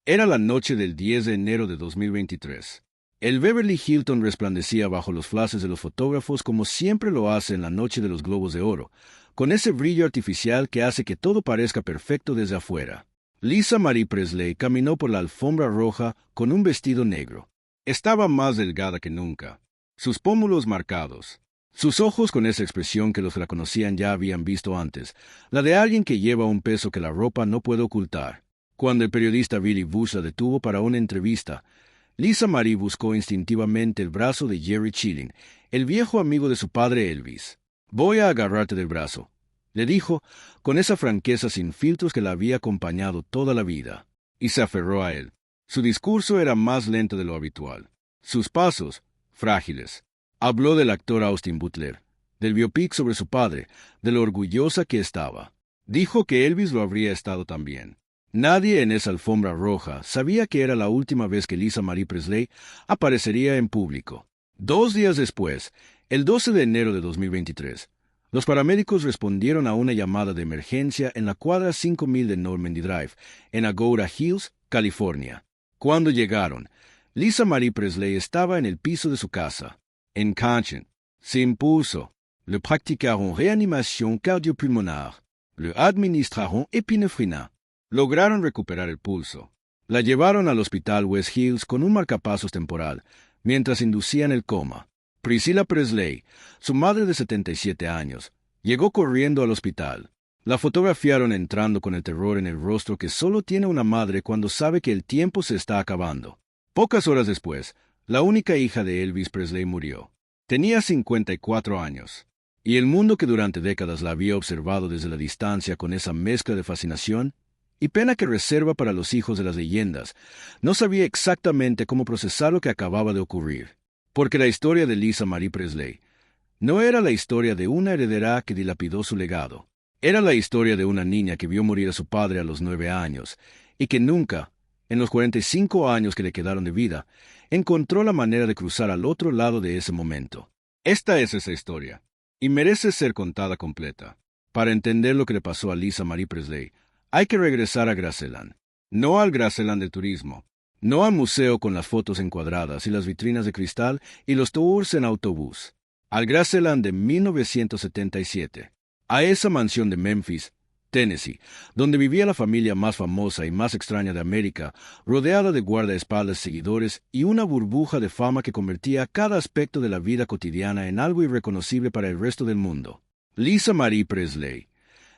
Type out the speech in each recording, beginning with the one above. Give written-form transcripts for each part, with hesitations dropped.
Era la noche del 10 de enero de 2023. El Beverly Hilton resplandecía bajo los flashes de los fotógrafos como siempre lo hace en la noche de los globos de oro, con ese brillo artificial que hace que todo parezca perfecto desde afuera. Lisa Marie Presley caminó por la alfombra roja con un vestido negro. Estaba más delgada que nunca, sus pómulos marcados, sus ojos con esa expresión que los que la conocían ya habían visto antes, la de alguien que lleva un peso que la ropa no puede ocultar. Cuando el periodista Billy Bush la detuvo para una entrevista, Lisa Marie buscó instintivamente el brazo de Jerry Chilling, el viejo amigo de su padre Elvis. «Voy a agarrarte del brazo», le dijo, con esa franqueza sin filtros que la había acompañado toda la vida. Y se aferró a él. Su discurso era más lento de lo habitual. Sus pasos, frágiles. Habló del actor Austin Butler, del biopic sobre su padre, de lo orgullosa que estaba. Dijo que Elvis lo habría estado también. Nadie en esa alfombra roja sabía que era la última vez que Lisa Marie Presley aparecería en público. 2 días después, el 12 de enero de 2023, los paramédicos respondieron a una llamada de emergencia en la cuadra 5000 de Normandy Drive, en Agoura Hills, California. Cuando llegaron, Lisa Marie Presley estaba en el piso de su casa. Inconscient. Se impuso. Le practicaron reanimación cardiopulmonar. Le administraron epinefrina. Lograron recuperar el pulso. La llevaron al hospital West Hills con un marcapasos temporal, mientras inducían el coma. Priscilla Presley, su madre de 77 años, llegó corriendo al hospital. La fotografiaron entrando con el terror en el rostro que solo tiene una madre cuando sabe que el tiempo se está acabando. Pocas horas después, la única hija de Elvis Presley murió. Tenía 54 años. Y el mundo que durante décadas la había observado desde la distancia con esa mezcla de fascinación y pena que reserva para los hijos de las leyendas, no sabía exactamente cómo procesar lo que acababa de ocurrir. Porque la historia de Lisa Marie Presley no era la historia de una heredera que dilapidó su legado. Era la historia de una niña que vio morir a su padre a los 9 años y que nunca, en los 45 años que le quedaron de vida, encontró la manera de cruzar al otro lado de ese momento. Esta es esa historia, y merece ser contada completa. Para entender lo que le pasó a Lisa Marie Presley, hay que regresar a Graceland. No al Graceland del turismo, no al museo con las fotos encuadradas y las vitrinas de cristal y los tours en autobús. Al Graceland de 1977. A esa mansión de Memphis, Tennessee, donde vivía la familia más famosa y más extraña de América, rodeada de guardaespaldas seguidores y una burbuja de fama que convertía cada aspecto de la vida cotidiana en algo irreconocible para el resto del mundo. Lisa Marie Presley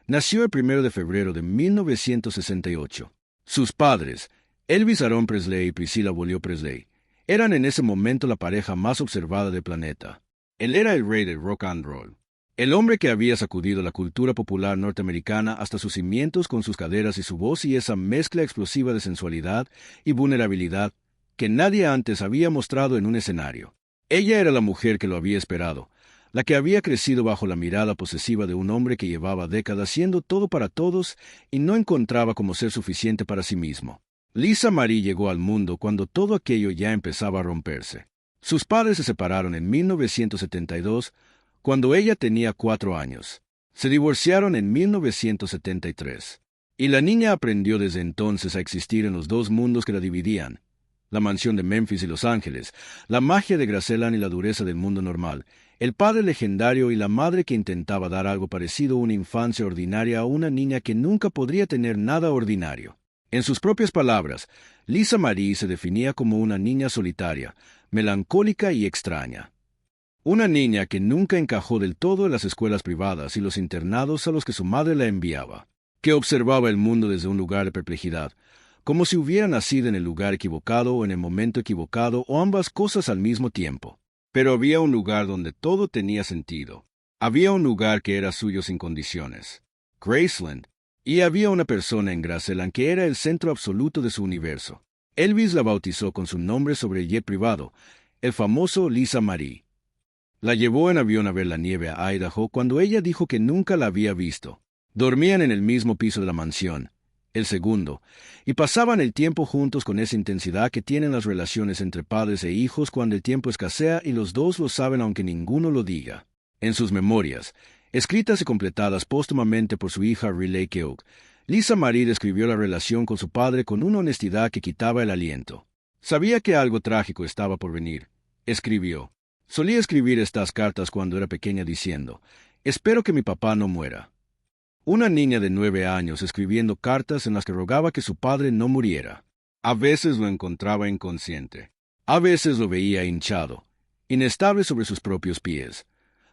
nació el 1 de febrero de 1968. Sus padres, Elvis Aaron Presley y Priscilla Beaulieu Presley, eran en ese momento la pareja más observada del planeta. Él era el rey del rock and roll. El hombre que había sacudido la cultura popular norteamericana hasta sus cimientos con sus caderas y su voz y esa mezcla explosiva de sensualidad y vulnerabilidad que nadie antes había mostrado en un escenario. Ella era la mujer que lo había esperado, la que había crecido bajo la mirada posesiva de un hombre que llevaba décadas siendo todo para todos y no encontraba como ser suficiente para sí mismo. Lisa Marie llegó al mundo cuando todo aquello ya empezaba a romperse. Sus padres se separaron en 1972, cuando ella tenía 4 años. Se divorciaron en 1973. Y la niña aprendió desde entonces a existir en los dos mundos que la dividían, la mansión de Memphis y Los Ángeles, la magia de Graceland y la dureza del mundo normal, el padre legendario y la madre que intentaba dar algo parecido a una infancia ordinaria a una niña que nunca podría tener nada ordinario. En sus propias palabras, Lisa Marie se definía como una niña solitaria, melancólica y extraña. Una niña que nunca encajó del todo en las escuelas privadas y los internados a los que su madre la enviaba, que observaba el mundo desde un lugar de perplejidad, como si hubiera nacido en el lugar equivocado o en el momento equivocado o ambas cosas al mismo tiempo. Pero había un lugar donde todo tenía sentido. Había un lugar que era suyo sin condiciones, Graceland, y había una persona en Graceland que era el centro absoluto de su universo. Elvis la bautizó con su nombre sobre el jet privado, el famoso Lisa Marie. La llevó en avión a ver la nieve a Idaho cuando ella dijo que nunca la había visto. Dormían en el mismo piso de la mansión, el segundo, y pasaban el tiempo juntos con esa intensidad que tienen las relaciones entre padres e hijos cuando el tiempo escasea y los dos lo saben aunque ninguno lo diga. En sus memorias, escritas y completadas póstumamente por su hija Riley Keough, Lisa Marie describió la relación con su padre con una honestidad que quitaba el aliento. Sabía que algo trágico estaba por venir. Escribió. Solía escribir estas cartas cuando era pequeña diciendo, «Espero que mi papá no muera». Una niña de 9 años escribiendo cartas en las que rogaba que su padre no muriera. A veces lo encontraba inconsciente. A veces lo veía hinchado, inestable sobre sus propios pies,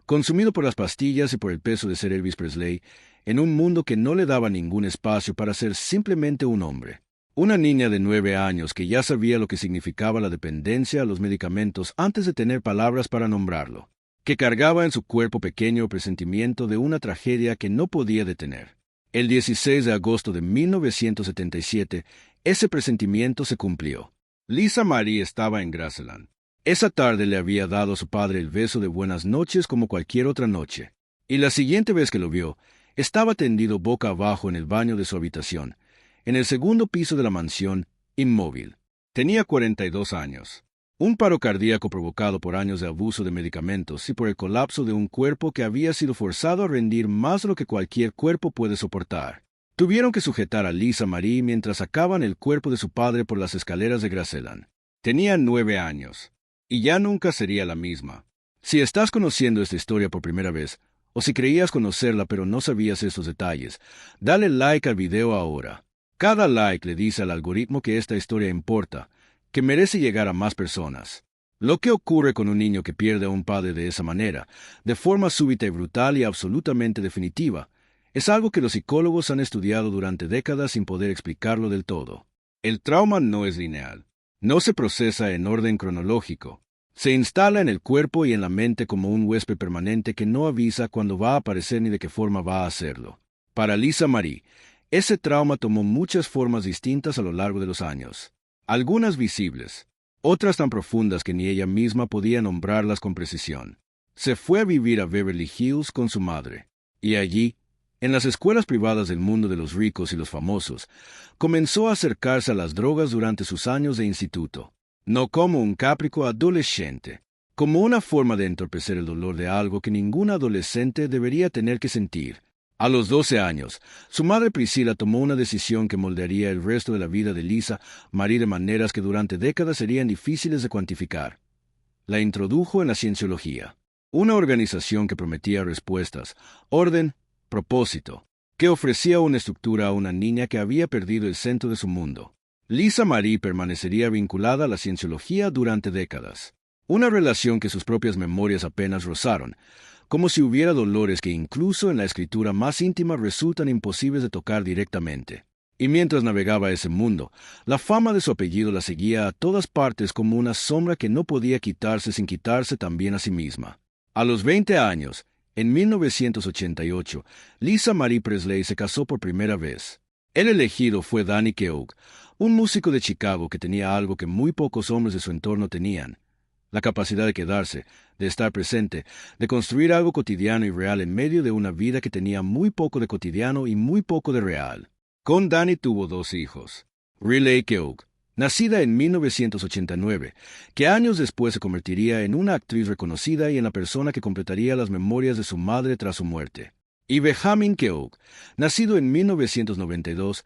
consumido por las pastillas y por el peso de ser Elvis Presley, en un mundo que no le daba ningún espacio para ser simplemente un hombre. Una niña de 9 años que ya sabía lo que significaba la dependencia a los medicamentos antes de tener palabras para nombrarlo, que cargaba en su cuerpo pequeño el presentimiento de una tragedia que no podía detener. El 16 de agosto de 1977, ese presentimiento se cumplió. Lisa Marie estaba en Graceland. Esa tarde le había dado a su padre el beso de buenas noches como cualquier otra noche. Y la siguiente vez que lo vio, estaba tendido boca abajo en el baño de su habitación, en el segundo piso de la mansión, inmóvil. Tenía 42 años. Un paro cardíaco provocado por años de abuso de medicamentos y por el colapso de un cuerpo que había sido forzado a rendir más de lo que cualquier cuerpo puede soportar. Tuvieron que sujetar a Lisa Marie mientras sacaban el cuerpo de su padre por las escaleras de Graceland. Tenía 9 años. Y ya nunca sería la misma. Si estás conociendo esta historia por primera vez, o si creías conocerla pero no sabías estos detalles, dale like al video ahora. Cada like le dice al algoritmo que esta historia importa, que merece llegar a más personas. Lo que ocurre con un niño que pierde a un padre de esa manera, de forma súbita y brutal y absolutamente definitiva, es algo que los psicólogos han estudiado durante décadas sin poder explicarlo del todo. El trauma no es lineal. No se procesa en orden cronológico. Se instala en el cuerpo y en la mente como un huésped permanente que no avisa cuándo va a aparecer ni de qué forma va a hacerlo. Para Lisa Marie, ese trauma tomó muchas formas distintas a lo largo de los años. Algunas visibles, otras tan profundas que ni ella misma podía nombrarlas con precisión. Se fue a vivir a Beverly Hills con su madre, y allí, en las escuelas privadas del mundo de los ricos y los famosos, comenzó a acercarse a las drogas durante sus años de instituto, no como un capricho adolescente, como una forma de entorpecer el dolor de algo que ningún adolescente debería tener que sentir. A los 12 años, su madre Priscilla tomó una decisión que moldearía el resto de la vida de Lisa Marie de maneras que durante décadas serían difíciles de cuantificar. La introdujo en la cienciología, una organización que prometía respuestas, orden, propósito, que ofrecía una estructura a una niña que había perdido el centro de su mundo. Lisa Marie permanecería vinculada a la cienciología durante décadas, una relación que sus propias memorias apenas rozaron, como si hubiera dolores que incluso en la escritura más íntima resultan imposibles de tocar directamente. Y mientras navegaba ese mundo, la fama de su apellido la seguía a todas partes como una sombra que no podía quitarse sin quitarse también a sí misma. A los 20 años, en 1988, Lisa Marie Presley se casó por primera vez. El elegido fue Danny Keough, un músico de Chicago que tenía algo que muy pocos hombres de su entorno tenían: la capacidad de quedarse, de estar presente, de construir algo cotidiano y real en medio de una vida que tenía muy poco de cotidiano y muy poco de real. Con Danny tuvo 2 hijos. Riley Keough, nacida en 1989, que años después se convertiría en una actriz reconocida y en la persona que completaría las memorias de su madre tras su muerte. Y Benjamin Keough, nacido en 1992,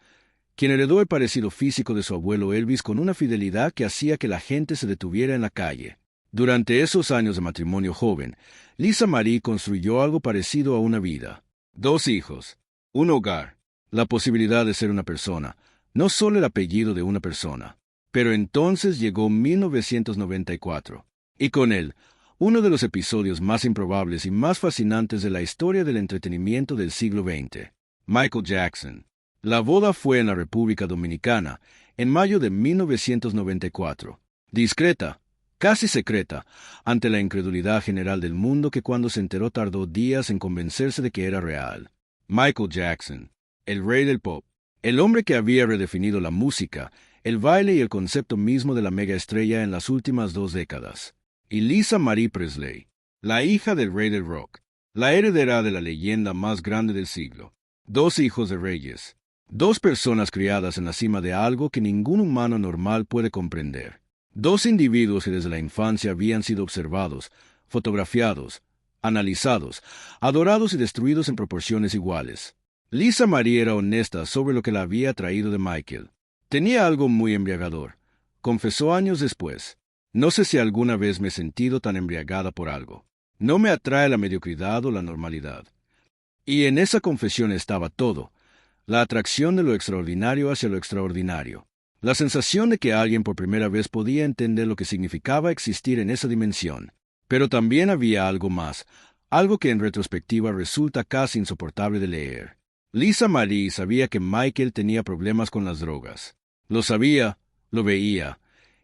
quien heredó el parecido físico de su abuelo Elvis con una fidelidad que hacía que la gente se detuviera en la calle. Durante esos años de matrimonio joven, Lisa Marie construyó algo parecido a una vida. 2 hijos, un hogar, la posibilidad de ser una persona, no solo el apellido de una persona. Pero entonces llegó 1994, y con él, uno de los episodios más improbables y más fascinantes de la historia del entretenimiento del siglo XX. Michael Jackson. La boda fue en la República Dominicana, en mayo de 1994. Discreta, casi secreta, ante la incredulidad general del mundo que cuando se enteró tardó días en convencerse de que era real. Michael Jackson, el rey del pop, el hombre que había redefinido la música, el baile y el concepto mismo de la megaestrella en las últimas 2 décadas. Y Lisa Marie Presley, la hija del rey del rock, la heredera de la leyenda más grande del siglo. 2 hijos de reyes, 2 personas criadas en la cima de algo que ningún humano normal puede comprender. 2 individuos que desde la infancia habían sido observados, fotografiados, analizados, adorados y destruidos en proporciones iguales. Lisa Marie era honesta sobre lo que la había traído de Michael. Tenía algo muy embriagador. Confesó años después. No sé si alguna vez me he sentido tan embriagada por algo. No me atrae la mediocridad o la normalidad. Y en esa confesión estaba todo. La atracción de lo extraordinario hacia lo extraordinario. La sensación de que alguien por primera vez podía entender lo que significaba existir en esa dimensión. Pero también había algo más, algo que en retrospectiva resulta casi insoportable de leer. Lisa Marie sabía que Michael tenía problemas con las drogas. Lo sabía, lo veía,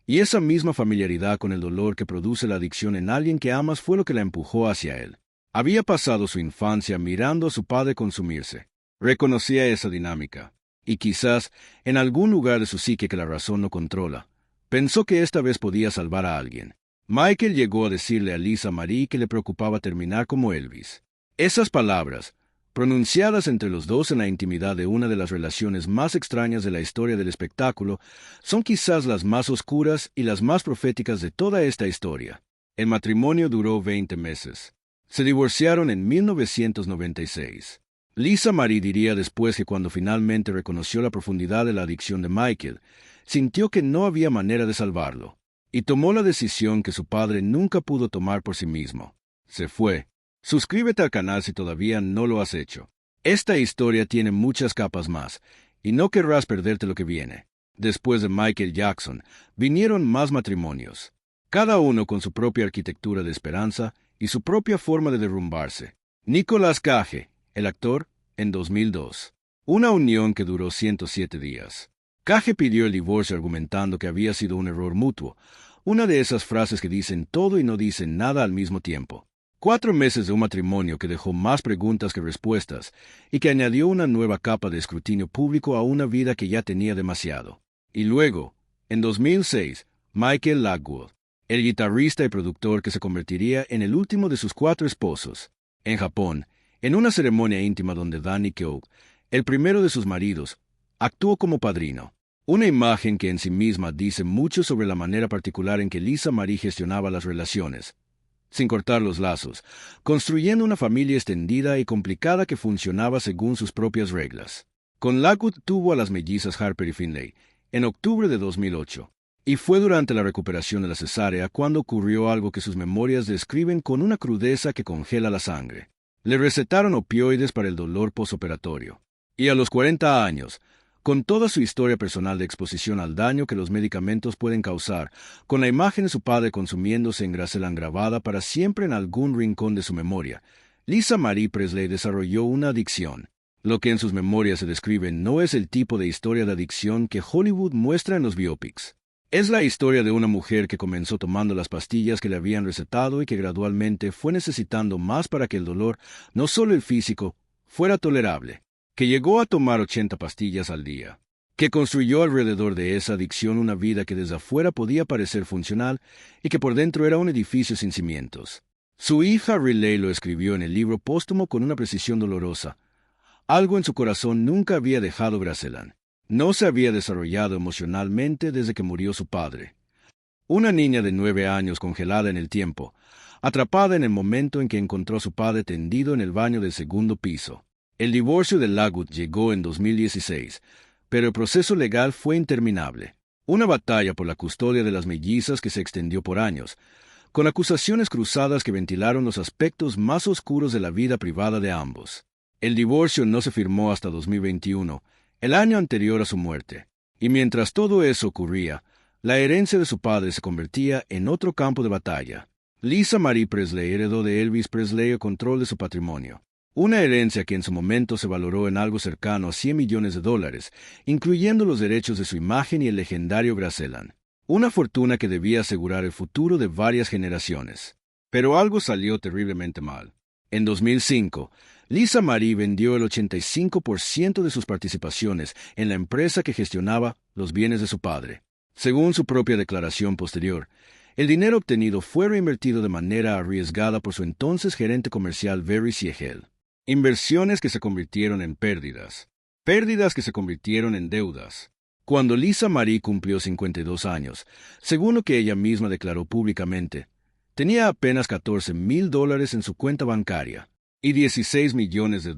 y esa misma familiaridad con el dolor que produce la adicción en alguien que amas fue lo que la empujó hacia él. Había pasado su infancia mirando a su padre consumirse. Reconocía esa dinámica, y quizás, en algún lugar de su psique que la razón no controla, pensó que esta vez podía salvar a alguien. Michael llegó a decirle a Lisa Marie que le preocupaba terminar como Elvis. Esas palabras, pronunciadas entre los dos en la intimidad de una de las relaciones más extrañas de la historia del espectáculo, son quizás las más oscuras y las más proféticas de toda esta historia. El matrimonio duró 20 meses. Se divorciaron en 1996. Lisa Marie diría después que cuando finalmente reconoció la profundidad de la adicción de Michael, sintió que no había manera de salvarlo, y tomó la decisión que su padre nunca pudo tomar por sí mismo. Se fue. Suscríbete al canal si todavía no lo has hecho. Esta historia tiene muchas capas más, y no querrás perderte lo que viene. Después de Michael Jackson, vinieron más matrimonios, cada uno con su propia arquitectura de esperanza y su propia forma de derrumbarse. Nicolas Cage, el actor, en 2002. Una unión que duró 107 días. Cage pidió el divorcio argumentando que había sido un error mutuo, una de esas frases que dicen todo y no dicen nada al mismo tiempo. 4 meses de un matrimonio que dejó más preguntas que respuestas y que añadió una nueva capa de escrutinio público a una vida que ya tenía demasiado. Y luego, en 2006, Michael Lockwood, el guitarrista y productor que se convertiría en el último de sus 4 esposos, en Japón, en una ceremonia íntima donde Danny Keough, el primero de sus maridos, actuó como padrino. Una imagen que en sí misma dice mucho sobre la manera particular en que Lisa Marie gestionaba las relaciones, sin cortar los lazos, construyendo una familia extendida y complicada que funcionaba según sus propias reglas. Con Lockwood tuvo a las mellizas Harper y Finlay, en octubre de 2008, y fue durante la recuperación de la cesárea cuando ocurrió algo que sus memorias describen con una crudeza que congela la sangre. Le recetaron opioides para el dolor posoperatorio. Y a los 40 años, con toda su historia personal de exposición al daño que los medicamentos pueden causar, con la imagen de su padre consumiéndose en Graceland grabada para siempre en algún rincón de su memoria, Lisa Marie Presley desarrolló una adicción. Lo que en sus memorias se describe no es el tipo de historia de adicción que Hollywood muestra en los biopics. Es la historia de una mujer que comenzó tomando las pastillas que le habían recetado y que gradualmente fue necesitando más para que el dolor, no solo el físico, fuera tolerable, que llegó a tomar 80 pastillas al día, que construyó alrededor de esa adicción una vida que desde afuera podía parecer funcional y que por dentro era un edificio sin cimientos. Su hija Riley lo escribió en el libro póstumo con una precisión dolorosa. Algo en su corazón nunca había dejado Graceland. No se había desarrollado emocionalmente desde que murió su padre. Una niña de 9 años congelada en el tiempo, atrapada en el momento en que encontró a su padre tendido en el baño del segundo piso. El divorcio de Lockwood llegó en 2016, pero el proceso legal fue interminable. Una batalla por la custodia de las mellizas que se extendió por años, con acusaciones cruzadas que ventilaron los aspectos más oscuros de la vida privada de ambos. El divorcio no se firmó hasta 2021, el año anterior a su muerte, y mientras todo eso ocurría, la herencia de su padre se convertía en otro campo de batalla. Lisa Marie Presley heredó de Elvis Presley el control de su patrimonio, una herencia que en su momento se valoró en algo cercano a $100 millones, incluyendo los derechos de su imagen y el legendario Graceland, una fortuna que debía asegurar el futuro de varias generaciones. Pero algo salió terriblemente mal. En 2005, Lisa Marie vendió el 85% de sus participaciones en la empresa que gestionaba los bienes de su padre. Según su propia declaración posterior, el dinero obtenido fue reinvertido de manera arriesgada por su entonces gerente comercial Barry Siegel. Inversiones que se convirtieron en pérdidas. Pérdidas que se convirtieron en deudas. Cuando Lisa Marie cumplió 52 años, según lo que ella misma declaró públicamente, tenía apenas $14,000 en su cuenta bancaria y $16 millones de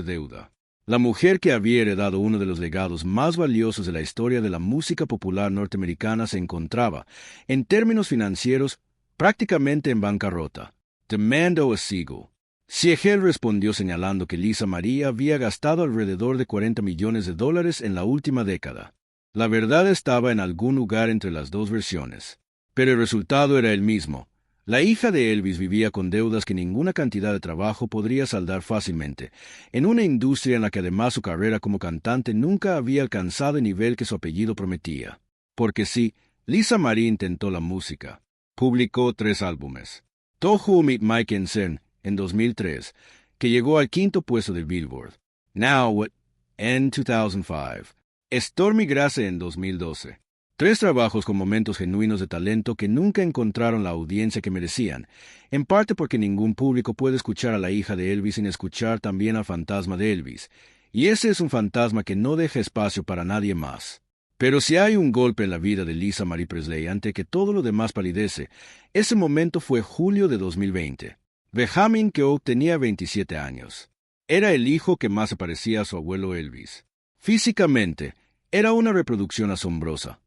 deuda. La mujer que había heredado uno de los legados más valiosos de la historia de la música popular norteamericana se encontraba, en términos financieros, prácticamente en bancarrota. Demand a Siegel. Siegel respondió señalando que Lisa Marie había gastado alrededor de $40 millones en la última década. La verdad estaba en algún lugar entre las dos versiones. Pero el resultado era el mismo. La hija de Elvis vivía con deudas que ninguna cantidad de trabajo podría saldar fácilmente, en una industria en la que además su carrera como cantante nunca había alcanzado el nivel que su apellido prometía. Porque sí, Lisa Marie intentó la música. Publicó 3 álbumes. Toho Meet Mike and Sen, en 2003, que llegó al 5º puesto del Billboard. Now What, en 2005. Stormy Grace en 2012. 3 trabajos con momentos genuinos de talento que nunca encontraron la audiencia que merecían, en parte porque ningún público puede escuchar a la hija de Elvis sin escuchar también al fantasma de Elvis, y ese es un fantasma que no deja espacio para nadie más. Pero si hay un golpe en la vida de Lisa Marie Presley ante que todo lo demás palidece, ese momento fue julio de 2020. Benjamin Keough tenía 27 años. Era el hijo que más se parecía a su abuelo Elvis. Físicamente, era una reproducción asombrosa.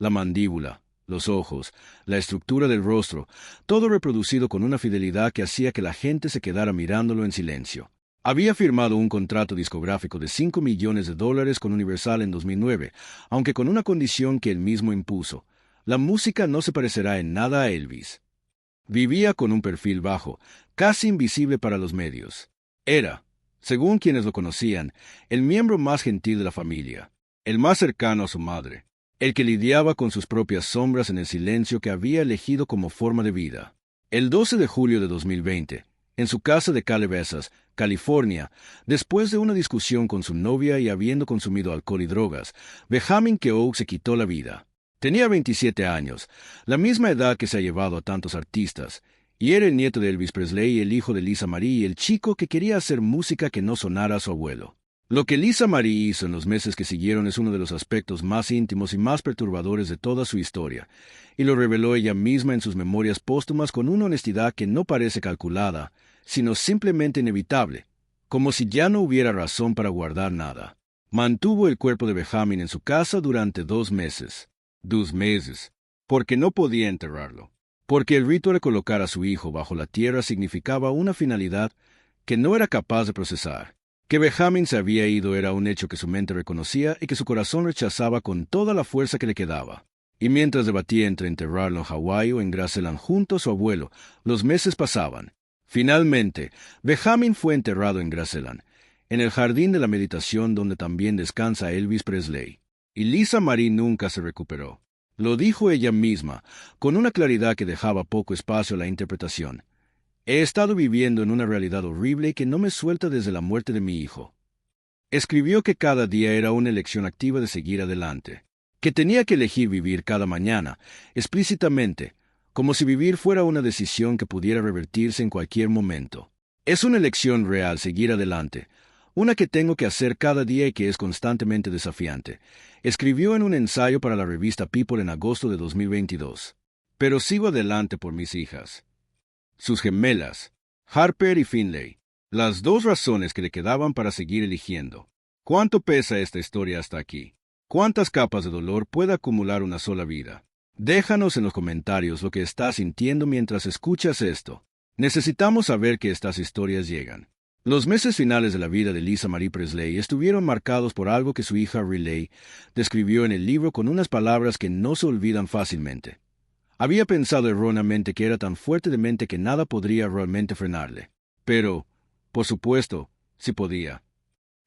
La mandíbula, los ojos, la estructura del rostro, todo reproducido con una fidelidad que hacía que la gente se quedara mirándolo en silencio. Había firmado un contrato discográfico de $5 millones con Universal en 2009, aunque con una condición que él mismo impuso: la música no se parecerá en nada a Elvis. Vivía con un perfil bajo, casi invisible para los medios. Era, según quienes lo conocían, el miembro más gentil de la familia, el más cercano a su madre, el que lidiaba con sus propias sombras en el silencio que había elegido como forma de vida. El 12 de julio de 2020, en su casa de Calabasas, California, después de una discusión con su novia y habiendo consumido alcohol y drogas, Benjamin Keough se quitó la vida. Tenía 27 años, la misma edad que se ha llevado a tantos artistas, y era el nieto de Elvis Presley, el hijo de Lisa Marie y el chico que quería hacer música que no sonara a su abuelo. Lo que Lisa Marie hizo en los meses que siguieron es uno de los aspectos más íntimos y más perturbadores de toda su historia, y lo reveló ella misma en sus memorias póstumas con una honestidad que no parece calculada, sino simplemente inevitable, como si ya no hubiera razón para guardar nada. Mantuvo el cuerpo de Benjamin en su casa durante 2 meses. 2 meses. Porque no podía enterrarlo. Porque el rito de colocar a su hijo bajo la tierra significaba una finalidad que no era capaz de procesar. Que Benjamin se había ido era un hecho que su mente reconocía y que su corazón rechazaba con toda la fuerza que le quedaba. Y mientras debatía entre enterrarlo en Hawái o en Graceland junto a su abuelo, los meses pasaban. Finalmente, Benjamin fue enterrado en Graceland, en el jardín de la meditación donde también descansa Elvis Presley. Y Lisa Marie nunca se recuperó. Lo dijo ella misma, con una claridad que dejaba poco espacio a la interpretación. He estado viviendo en una realidad horrible que no me suelta desde la muerte de mi hijo. Escribió que cada día era una elección activa de seguir adelante, que tenía que elegir vivir cada mañana, explícitamente, como si vivir fuera una decisión que pudiera revertirse en cualquier momento. Es una elección real seguir adelante, una que tengo que hacer cada día y que es constantemente desafiante, escribió en un ensayo para la revista People en agosto de 2022. Pero sigo adelante por mis hijas. Sus gemelas, Harper y Finlay, las 2 razones que le quedaban para seguir eligiendo. ¿Cuánto pesa esta historia hasta aquí? ¿Cuántas capas de dolor puede acumular una sola vida? Déjanos en los comentarios lo que estás sintiendo mientras escuchas esto. Necesitamos saber que estas historias llegan. Los meses finales de la vida de Lisa Marie Presley estuvieron marcados por algo que su hija Riley describió en el libro con unas palabras que no se olvidan fácilmente. Había pensado erróneamente que era tan fuerte de mente que nada podría realmente frenarle. Pero, por supuesto, sí podía.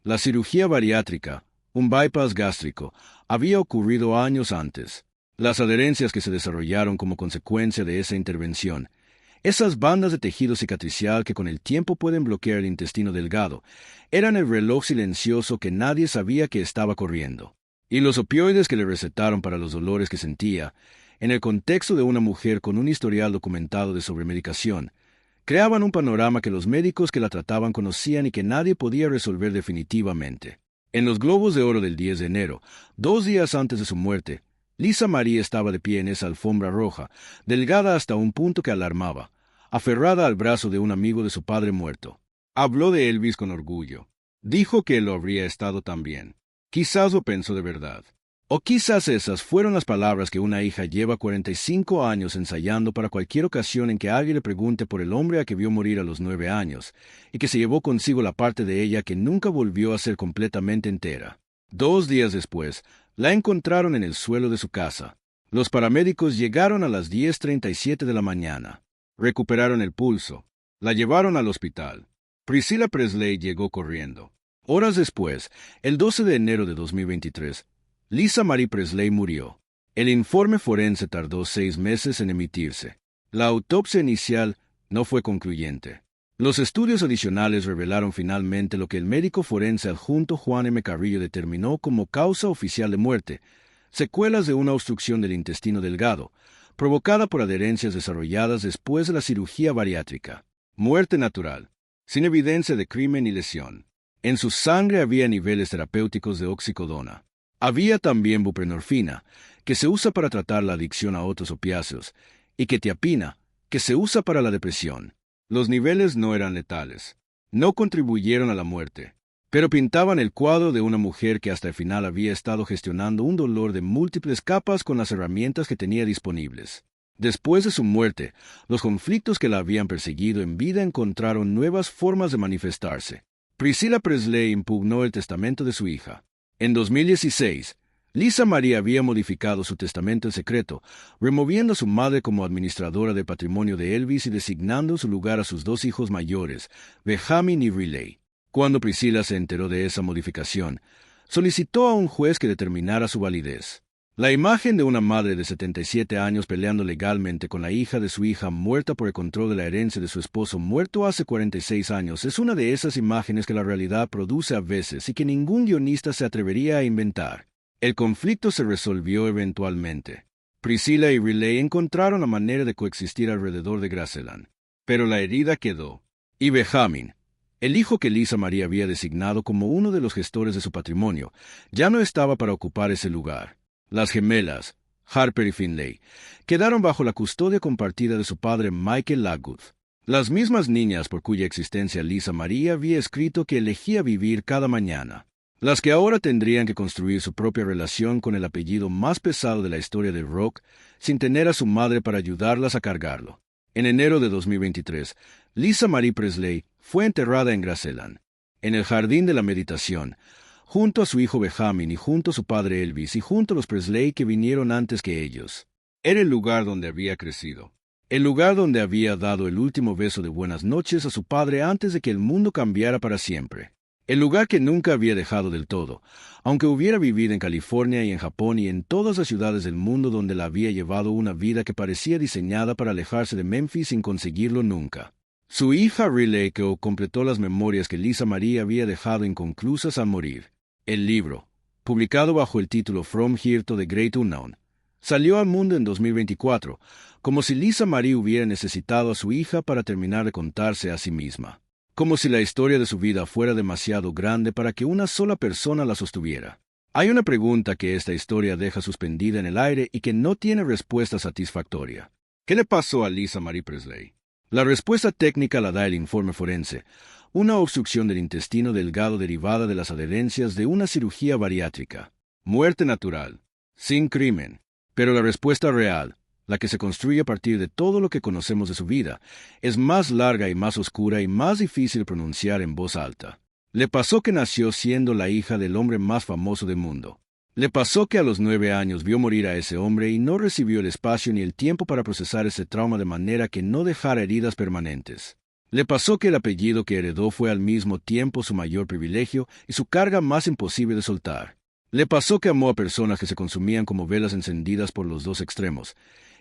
La cirugía bariátrica, un bypass gástrico, había ocurrido años antes. Las adherencias que se desarrollaron como consecuencia de esa intervención, esas bandas de tejido cicatricial que con el tiempo pueden bloquear el intestino delgado, eran el reloj silencioso que nadie sabía que estaba corriendo. Y los opioides que le recetaron para los dolores que sentía, en el contexto de una mujer con un historial documentado de sobremedicación, creaban un panorama que los médicos que la trataban conocían y que nadie podía resolver definitivamente. En los Globos de Oro del 10 de enero, 2 días antes de su muerte, Lisa Marie estaba de pie en esa alfombra roja, delgada hasta un punto que alarmaba, aferrada al brazo de un amigo de su padre muerto. Habló de Elvis con orgullo. Dijo que lo habría estado también. Quizás lo pensó de verdad. O quizás esas fueron las palabras que una hija lleva 45 años ensayando para cualquier ocasión en que alguien le pregunte por el hombre a que vio morir a los 9 años, y que se llevó consigo la parte de ella que nunca volvió a ser completamente entera. 2 días después, la encontraron en el suelo de su casa. Los paramédicos llegaron a las 10:37 de la mañana. Recuperaron el pulso. La llevaron al hospital. Priscilla Presley llegó corriendo. Horas después, el 12 de enero de 2023, Lisa Marie Presley murió. El informe forense tardó 6 meses en emitirse. La autopsia inicial no fue concluyente. Los estudios adicionales revelaron finalmente lo que el médico forense adjunto Juan M. Carrillo determinó como causa oficial de muerte: secuelas de una obstrucción del intestino delgado, provocada por adherencias desarrolladas después de la cirugía bariátrica. Muerte natural, sin evidencia de crimen ni lesión. En su sangre había niveles terapéuticos de oxicodona. Había también buprenorfina, que se usa para tratar la adicción a otros opiáceos, y quetiapina, que se usa para la depresión. Los niveles no eran letales. No contribuyeron a la muerte, pero pintaban el cuadro de una mujer que hasta el final había estado gestionando un dolor de múltiples capas con las herramientas que tenía disponibles. Después de su muerte, los conflictos que la habían perseguido en vida encontraron nuevas formas de manifestarse. Priscilla Presley impugnó el testamento de su hija. En 2016, Lisa Marie había modificado su testamento en secreto, removiendo a su madre como administradora del patrimonio de Elvis y designando en su lugar a sus 2 hijos mayores, Benjamin y Riley. Cuando Priscilla se enteró de esa modificación, solicitó a un juez que determinara su validez. La imagen de una madre de 77 años peleando legalmente con la hija de su hija muerta por el control de la herencia de su esposo muerto hace 46 años es una de esas imágenes que la realidad produce a veces y que ningún guionista se atrevería a inventar. El conflicto se resolvió eventualmente. Priscilla y Riley encontraron la manera de coexistir alrededor de Graceland. Pero la herida quedó. Y Benjamin, el hijo que Lisa Marie había designado como uno de los gestores de su patrimonio, ya no estaba para ocupar ese lugar. Las gemelas, Harper y Finlay, quedaron bajo la custodia compartida de su padre Michael Lockwood. Las mismas niñas por cuya existencia Lisa Marie había escrito que elegía vivir cada mañana. Las que ahora tendrían que construir su propia relación con el apellido más pesado de la historia del rock, sin tener a su madre para ayudarlas a cargarlo. En enero de 2023, Lisa Marie Presley fue enterrada en Graceland, en el Jardín de la Meditación, junto a su hijo Benjamin y junto a su padre Elvis y junto a los Presley que vinieron antes que ellos. Era el lugar donde había crecido, el lugar donde había dado el último beso de buenas noches a su padre antes de que el mundo cambiara para siempre. El lugar que nunca había dejado del todo, aunque hubiera vivido en California y en Japón y en todas las ciudades del mundo donde la había llevado una vida que parecía diseñada para alejarse de Memphis sin conseguirlo nunca. Su hija Riley completó las memorias que Lisa Marie había dejado inconclusas al morir. El libro, publicado bajo el título From Here to the Great Unknown, salió al mundo en 2024, como si Lisa Marie hubiera necesitado a su hija para terminar de contarse a sí misma. Como si la historia de su vida fuera demasiado grande para que una sola persona la sostuviera. Hay una pregunta que esta historia deja suspendida en el aire y que no tiene respuesta satisfactoria. ¿Qué le pasó a Lisa Marie Presley? La respuesta técnica la da el informe forense: una obstrucción del intestino delgado derivada de las adherencias de una cirugía bariátrica. Muerte natural, sin crimen. Pero la respuesta real, la que se construye a partir de todo lo que conocemos de su vida, es más larga y más oscura y más difícil de pronunciar en voz alta. Le pasó que nació siendo la hija del hombre más famoso del mundo. Le pasó que a los 9 años vio morir a ese hombre y no recibió el espacio ni el tiempo para procesar ese trauma de manera que no dejara heridas permanentes. Le pasó que el apellido que heredó fue al mismo tiempo su mayor privilegio y su carga más imposible de soltar. Le pasó que amó a personas que se consumían como velas encendidas por los dos extremos,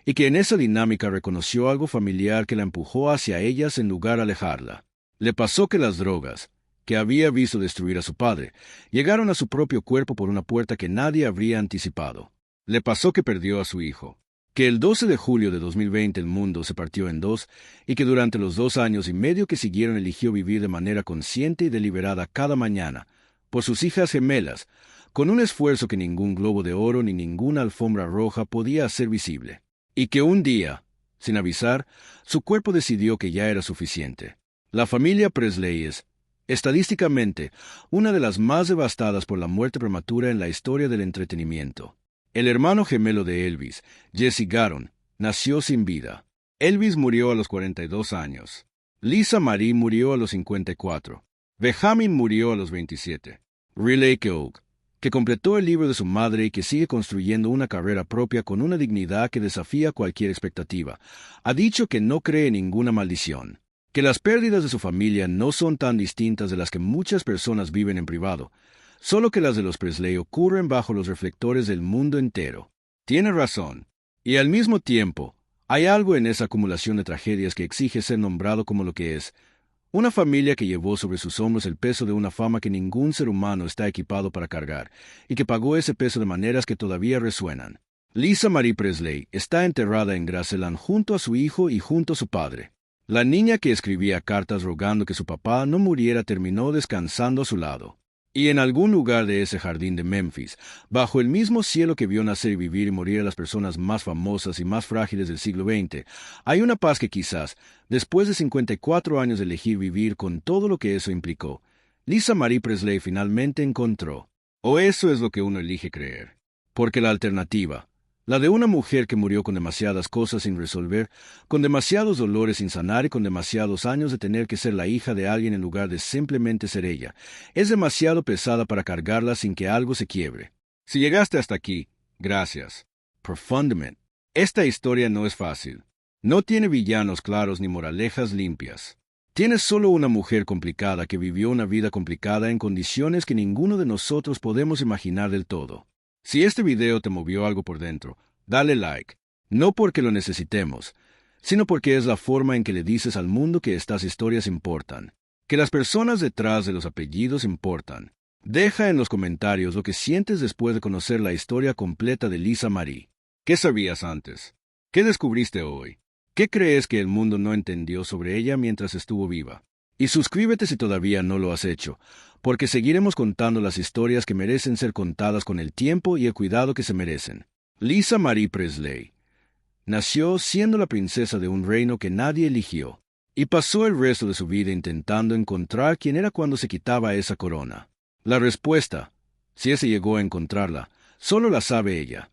y que en esa dinámica reconoció algo familiar que la empujó hacia ellas en lugar de alejarla. Le pasó que las drogas, que había visto destruir a su padre, llegaron a su propio cuerpo por una puerta que nadie habría anticipado. Le pasó que perdió a su hijo, que el 12 de julio de 2020 el mundo se partió en dos y que durante los 2 años y medio que siguieron eligió vivir de manera consciente y deliberada cada mañana, por sus hijas gemelas, con un esfuerzo que ningún globo de oro ni ninguna alfombra roja podía hacer visible. Y que un día, sin avisar, su cuerpo decidió que ya era suficiente. La familia Presley es Estadísticamente, una de las más devastadas por la muerte prematura en la historia del entretenimiento. El hermano gemelo de Elvis, Jesse Garon, nació sin vida. Elvis murió a los 42 años. Lisa Marie murió a los 54. Benjamin murió a los 27. Riley Keough, que completó el libro de su madre y que sigue construyendo una carrera propia con una dignidad que desafía cualquier expectativa, ha dicho que no cree en ninguna maldición, que las pérdidas de su familia no son tan distintas de las que muchas personas viven en privado, solo que las de los Presley ocurren bajo los reflectores del mundo entero. Tiene razón. Y al mismo tiempo, hay algo en esa acumulación de tragedias que exige ser nombrado como lo que es: una familia que llevó sobre sus hombros el peso de una fama que ningún ser humano está equipado para cargar, y que pagó ese peso de maneras que todavía resuenan. Lisa Marie Presley está enterrada en Graceland junto a su hijo y junto a su padre. La niña que escribía cartas rogando que su papá no muriera terminó descansando a su lado. Y en algún lugar de ese jardín de Memphis, bajo el mismo cielo que vio nacer y vivir y morir a las personas más famosas y más frágiles del siglo XX, hay una paz que quizás, después de 54 años de elegir vivir con todo lo que eso implicó, Lisa Marie Presley finalmente encontró. O eso es lo que uno elige creer. Porque la alternativa, la de una mujer que murió con demasiadas cosas sin resolver, con demasiados dolores sin sanar y con demasiados años de tener que ser la hija de alguien en lugar de simplemente ser ella, es demasiado pesada para cargarla sin que algo se quiebre. Si llegaste hasta aquí, gracias. Profundamente. Esta historia no es fácil. No tiene villanos claros ni moralejas limpias. Tienes solo una mujer complicada que vivió una vida complicada en condiciones que ninguno de nosotros podemos imaginar del todo. Si este video te movió algo por dentro, dale like. No porque lo necesitemos, sino porque es la forma en que le dices al mundo que estas historias importan, que las personas detrás de los apellidos importan. Deja en los comentarios lo que sientes después de conocer la historia completa de Lisa Marie. ¿Qué sabías antes? ¿Qué descubriste hoy? ¿Qué crees que el mundo no entendió sobre ella mientras estuvo viva? Y suscríbete si todavía no lo has hecho, porque seguiremos contando las historias que merecen ser contadas con el tiempo y el cuidado que se merecen. Lisa Marie Presley nació siendo la princesa de un reino que nadie eligió, y pasó el resto de su vida intentando encontrar quién era cuando se quitaba esa corona. La respuesta, si ese llegó a encontrarla, solo la sabe ella.